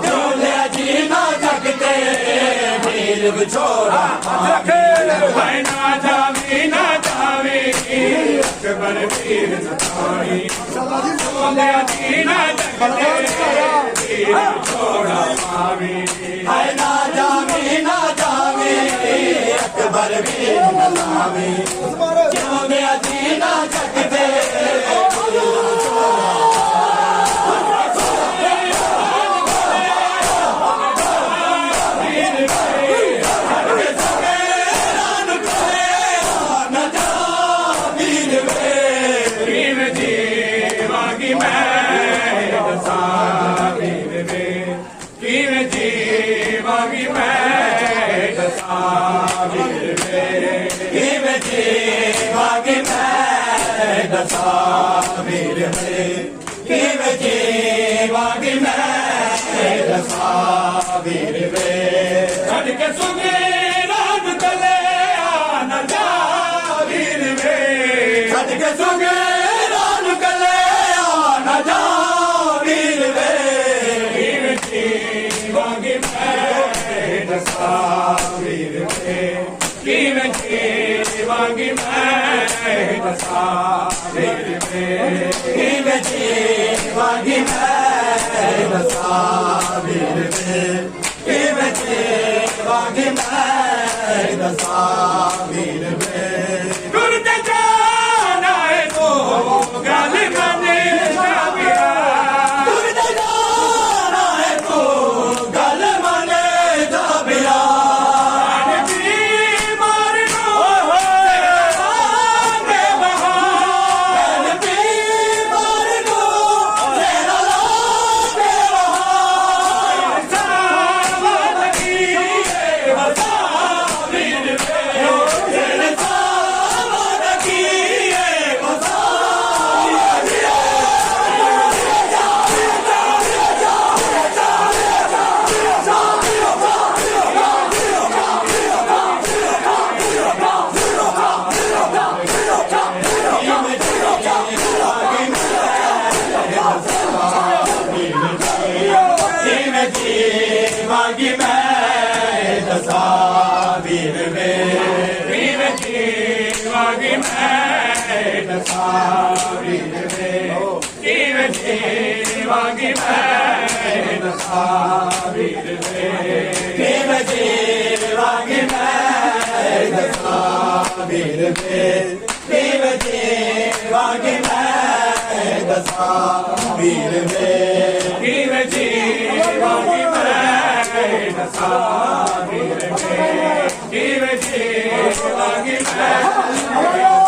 ਜਿਉਂਦੇ ਜੀ ਨਾ ਜਗਦੇ ਵੀਰ ਵਿਛੋੜਾ ਹਾਏ ਨਾ ਜਾਵੀ ਨਾ ਜਾਵੀ ਅਕਬਰ ਵੀਰ ਸਤਾਈ ਜਿਉਂਦੇ ਜੀ ਨਾ ਜਗਦੇ ਵੀਰ ਵਿਛੋੜਾ ਪਾਵੀ ਹਾਏ ਨਾ ਜਾਵੀ ਨਾ ਜਾਵੀ ਅਕਬਰ ਵੀਰ ਨਸਾਵੀ ਜਿਉਂਦੇ ਜੀ ਨਾ ਜਗਦੇ ਵੀਰ ਵੇ ਕਿਵੇਂ ਜੀਵਾਂਗੀ ਮੈਂ ਦਸਾਂ ਵੀਰ ਵੇ ਛੱਡ ਕੇ ਸੁਗੇ ਰਾਮ ਕਲਿਆ ਨਾ ਜਾ ਵੀਰ ਵੇ ਛੱਡ ਕੇ ਸੁਗੇ ਰਾਮ ਕਲਿਆ ਨਾ ਜਾ ਵੀਰ ਵੇ ਕਿਵੇਂ ਜੀਵਾਂਗੀ ਮੈਂ ਦਸਾਂ ਵੀਰ ਵੇ ਕਿਵੇਂ ਜੀਵਾਂਗੀ ਮੈਂ ਦਸਾਂ ਵੀਰ ਵੇ ਕਿਵੇਂ ਜੀਵਾਂਗੀ ਮੈਂ ਦਸਾਂ ਵੀਰ ਵੇ ਕਿਵੇਂ ਜੀਵਾਂਗੀ ਮੈਂ ਦਸਾਂ ਵੀਰ ਵੇ ਗੁਰ ਤੇ ਜਾਣਾ ਏ ਤੋ ਗੱਲ ਮੰਨੇ ਨਾ ਪਿਆ ਗੁਰ ਤੇ ਜਾਣਾ ਏ ਤੂੰ ਗੱਲ ਮੰਨੇ ਦਾ ਬਿਆ ਜੀਵਾਂਗੀ ਮੈਂ ਦਸਾਂ ਵੀਰ ਵੇ ਕਿਵੇਂ ਜੀਵਾਂਗੀ ਮੈਂ ਦਸਾਂ ਵੀਰ ਵੇ ਕਿਵੇਂ ਜੀਵਾਂਗੀ ਮੈਂ ਦਸਾਂ ਵੀਰ ਵੇ ਕਿਵੇਂ ਜੀਵਾਂਗੀ ਮੈਂ ਦਸਾਂ ਵੀਰ ਵੇ ਕਿਵੇਂ ਜੀਵਾਂਗੀ ਮੈਂ ਦਸਾਂ ਵੀਰ ਵੇ ਕਿਵੇਂ ਜੀਵਾਂਗੀ ਮੈਂ ਦਸਾਂ ਵੀਰ ਵੇ ਕਿਵੇਂ ਜੀਵਾਂਗੀ ਮੈਂ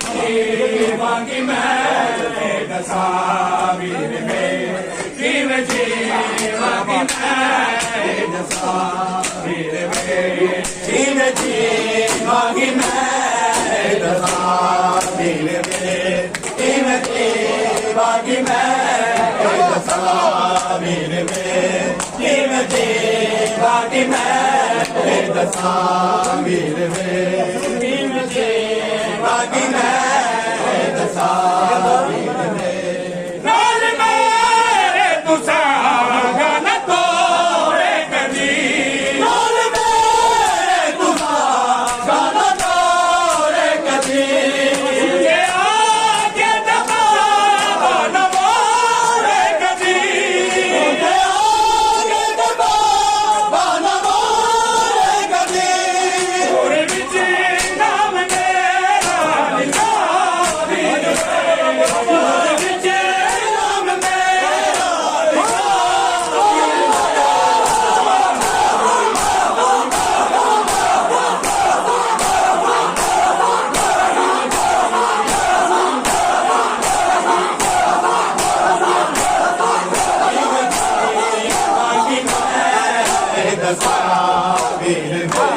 ਜੀਵਾਂਗੀ ਮੈਂ ਦਸਾਂ ਵੀਰ ਵੇ ਕਿਵੇਂ ਜੀਵਾਂਗੀ ਮੈਂ ਦਸਾਂ ਵੀਰ ਵੇ ਕਿਵੇਂ ਜੀਵਾਂਗੀ ਮੈਂ ਦਸਾਂ ਵੀਰ ਵੇ ਕਿਵੇਂ ਜੀਵਾਂਗੀ ਮੈਂ ਦਸਾਂ ਵੀਰ ਵੇ ਕਿਵੇਂ ਜੀਵਾਂਗੀ ਮੈਂ ਦਸਾਂ ਵੀਰ ਵੇ ਕਿਵੇਂ ਜੀਵਾਂਗੀ ਮੈਂ ਦਸਾਂ ਵੀਰ ਵੇ ਨਾਲ ਮੇਰੇ ਤੁਸਾਂ ਨਾ ਤੋੜੇ ਕਦੀ ਨਾਲ ਮੇਰੇ ਤੁਸਾਂ ਗਾਣਾ ਤੋੜੇ ਕਦੀ ਜੇ ਆ ਕੇ ਦਬਾ ਨਾ ਮੋੜੇ ਕਦੀ ਤੇ ਆਗੇ ਤੇ ਬਾਬਾ ਨਾ ਮੋੜੇ ਕਦੀ ਉਹਦੇ ਵਿੱਚ ਨਾਮ ਮੇਰਾ ਲਿਖਾ ਵੀਰ ਵੇ ਉਹਦੇ ਵਿੱਚ ਨਾਮ ਮੇਰਾ ਦਸਾਂ ਵੀਰ ਵੇ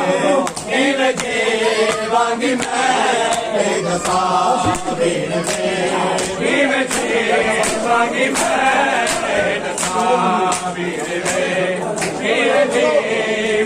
ਕਿਵੇਂ ਜੀਵਾਂਗੀ ਮੈਂ ਦਸਾਂ ਵੀਰ ਵੇ ਕਿਵੇਂ ਜੀਵਾਂਗੀ ਮੈਂ ਦਸਾਂ ਵੀਰ ਦੇ